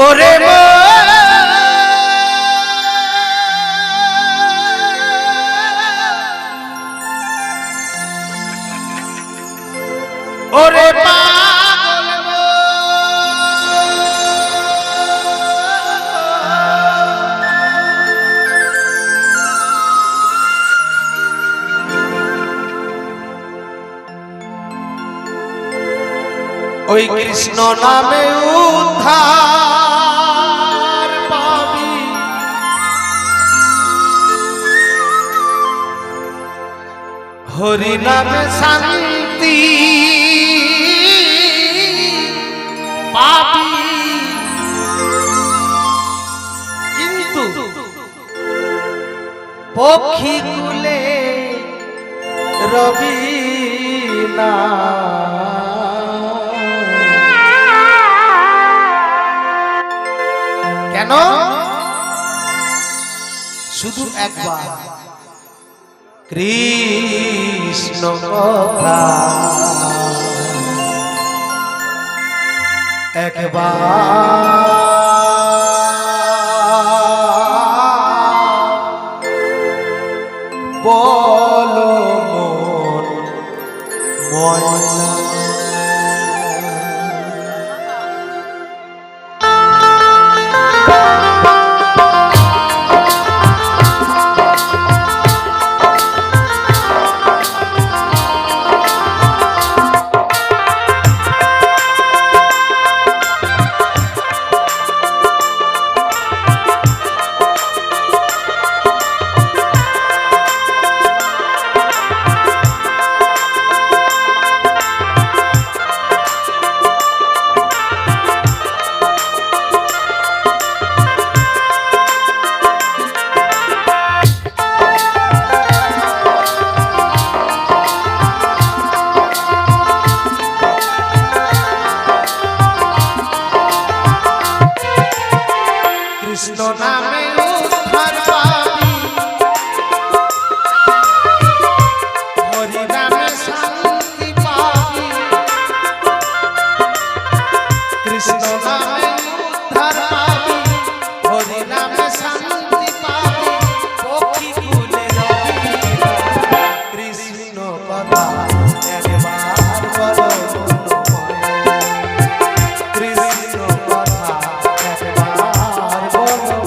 ওরে ওরে পাগল ওই কৃষ্ণ নামে উদ্ধার পাবি, হরি নামে শান্তি পাবি। কিন্তু পক্ষী কুলে রবি না, কেন? শুধু একবার কৃষ্ণ কথা একবার বলো মন ময়না। কৃষ্ণ নামে উদ্ধার পাবি, হরি নামে শান্তি পাবি। কৃষ্ণ নামে উদ্ধার পাবি, হরি নামে শান্তি পাবি। পক্ষী কুলে রবি না, কৃষ্ণ কথা একবার বলো কৃষ্ণ কথা একবার বলো।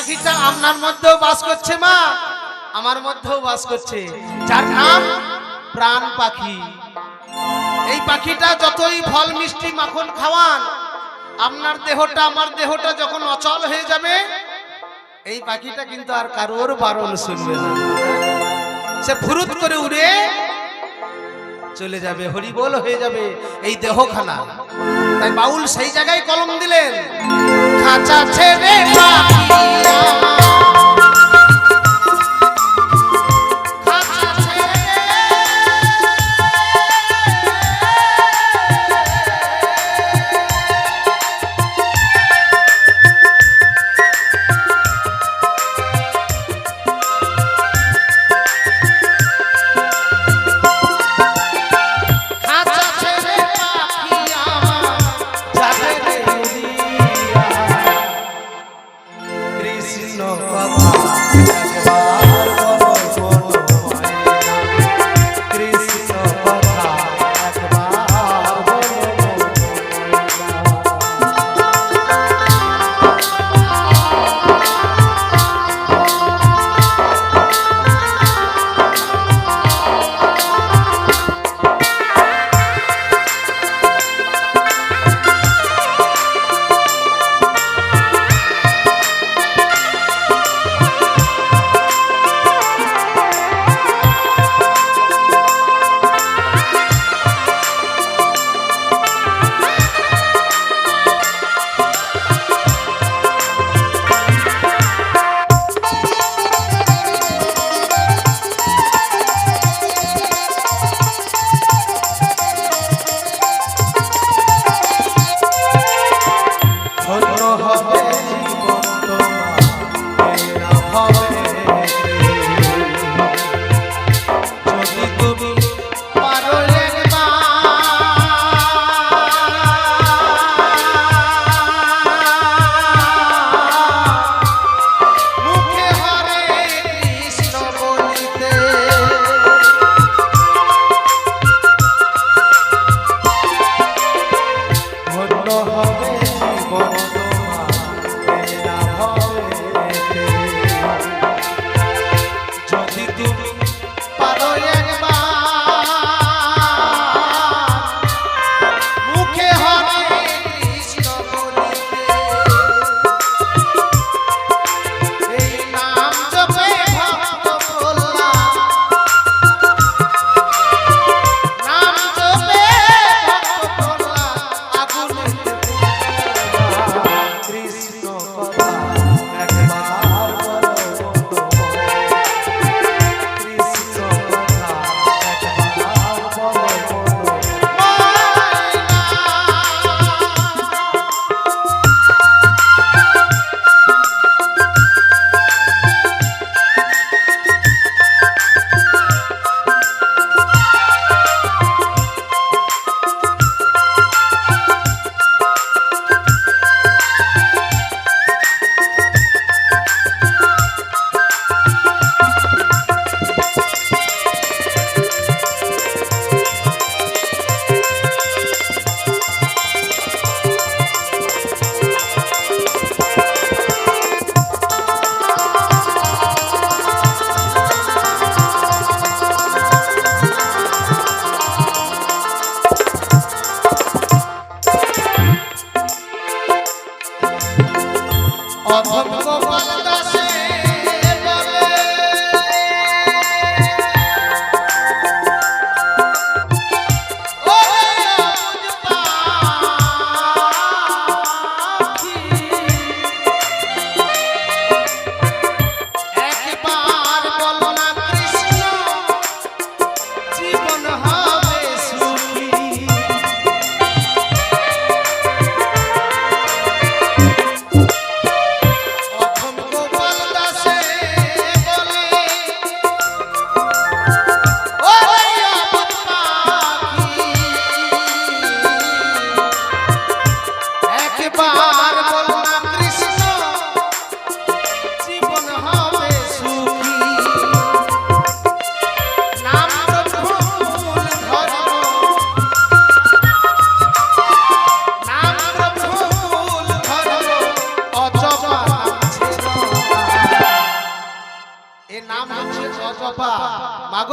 পাখিটা আপনার মধ্যেও বাস করছে মা, আমার মধ্যেও বাস করছে, যার নাম প্রাণ পাখি। এই পাখিটা যতই ফল মিষ্টি মাখন খাওয়ান, আপনার দেহটা আমার দেহটা যখন অচল হয়ে যাবে, এই পাখিটা কিন্তু আর কারোর বারণ শুনবে না, সে ফুরুত করে উড়ে চলে যাবে, হরিবোল হয়ে যাবে এই দেহখানা। তাই বাউল সেই জায়গায় কলম দিলেন, খাঁচা ছেড়ে পাখি আমার, খাঁচা ছেড়ে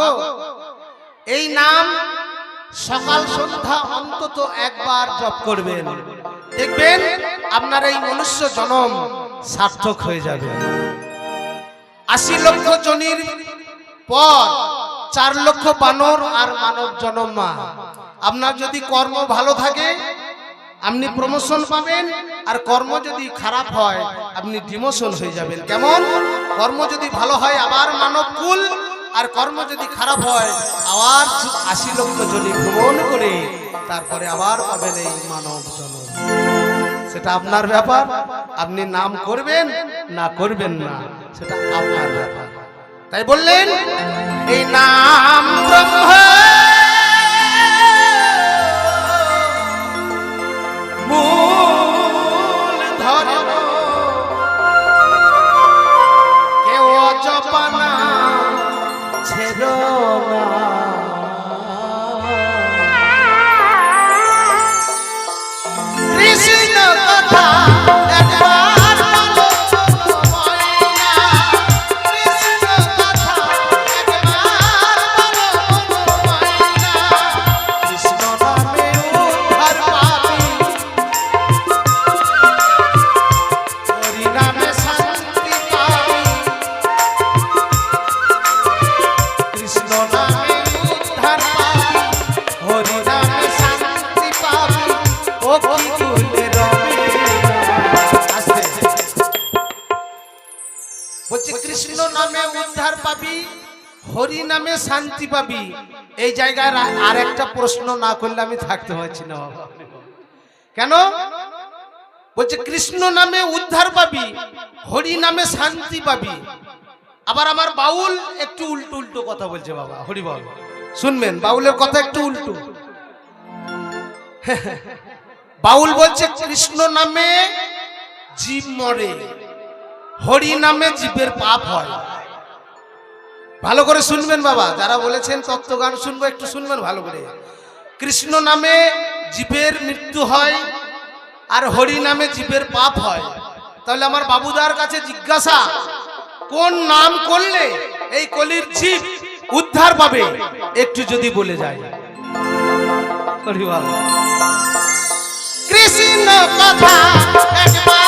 মাগো এই নাম সকাল সন্ধ্যা অন্তত একবার জপ করবেন, দেখবেন আপনার এই মনুষ্য জন্ম সার্থক হয়ে যাবে। ৮০ লক্ষ জনির পর ৪ লক্ষ বানর আর মানব জন্ম মা। আপনার যদি কর্ম ভালো থাকে আপনি প্রমোশন পাবেন, আর কর্ম যদি খারাপ হয় আপনি ডিমোশন হয়ে যাবেন। কেমন? কর্ম যদি ভালো হয় আবার মানব কুল, আর কর্ম যদি খারাপ হয় আবার ৮০ লক্ষ জনি ভ্রমণ করে তারপরে আবার পাবেন এই মানব জন্ম। সেটা আপনার ব্যাপার, আপনি নাম করবেন না করবেন না সেটা আপনার ব্যাপার। তাই বললেন এই নাম ব্রহ্ম মূল ধর্ম, কেউ জপানা ছেড়ো না। কৃষ্ণ কথা একবার বলো ময়না, কৃষ্ণ কথা একবার বলো ময়না। কৃষ্ণ নামে উদ্ধার পাবি, হরি নামে শান্তি পাবি। কৃষ্ণ নামে উদ্ধার পাবি, হরি নামে শান্তি পাবি। ও বলছে কৃষ্ণ নামে উদ্ধার পাবি, হরি নামে শান্তি পাবি। এই জায়গায় আর একটা প্রশ্ন না করলে আমি থাকতে পারছি না বাবা। কেন? বলছে কৃষ্ণ নামে উদ্ধার পাবি, হরি নামে শান্তি পাবি। আবার আমার বাউল একটু উল্টো উল্টো কথা বলছে বাবা। হরি বল, শুনবেন বাউলের কথা একটু উল্টো। বাউল বলছে কৃষ্ণ নামে জীব মরে, হরি নামে জীবের পাপ হয়। ভালো করে শুনবেন বাবা, যারা বলেছেন তত্ত্বগান শুনবো একটু শুনবেন ভালো করে। কৃষ্ণ নামে জীবের মৃত্যু হয় আর হরি নামে জীবের পাপ হয়। তাহলে আমার বাবুদার কাছে জিজ্ঞাসা, কোন নাম করলে এই কলির জীব উদ্ধার পাবে একটু যদি বলে যায়। কৃষ্ণ কথা একবার